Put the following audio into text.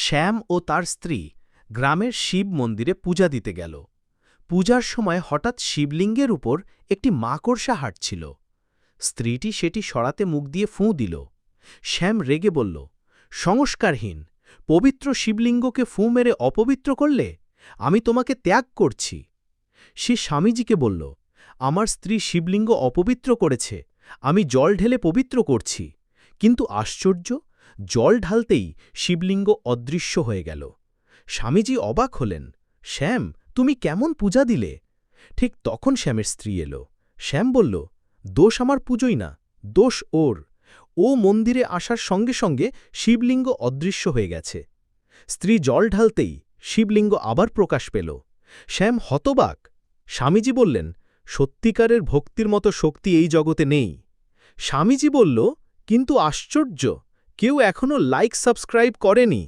শ্যাম ও তার স্ত্রী গ্রামের শিব মন্দিরে পূজা দিতে গেল। পূজার সময় হঠাৎ শিবলিঙ্গের উপর একটি মাকড়সা হাঁটছিল। স্ত্রীটি সেটি সরাতে মুখ দিয়ে ফুঁ দিল। শ্যাম রেগে বলল, সংস্কারহীন, পবিত্র শিবলিঙ্গকে ফুঁ মেরে অপবিত্র করলে? আমি তোমাকে ত্যাগ করছি। সে স্বামীজিকে বলল, আমার স্ত্রী শিবলিঙ্গ অপবিত্র করেছে, আমি জল ঢেলে পবিত্র করছি। কিন্তু আশ্চর্য, জল ঢালতেই শিবলিঙ্গ অদৃশ্য হয়ে গেল। স্বামীজি অবাক হলেন, শ্যাম, তুমি কেমন পূজা দিলে? ঠিক তখন শ্যামের স্ত্রী এলো। শ্যাম বলল, দোষ আমার পুজোই না, দোষ ওর। ও মন্দিরে আসার সঙ্গে সঙ্গে শিবলিঙ্গ অদৃশ্য হয়ে গেছে। স্ত্রী জল ঢালতেই শিবলিঙ্গ আবার প্রকাশ পেল। শ্যাম হতবাক। স্বামীজি বললেন, সত্যিকারের ভক্তির মতো শক্তি এই জগতে নেই। স্বামীজি বলল, কিন্তু আশ্চর্য, কেউ এখনও লাইক সাবস্ক্রাইব করেনি।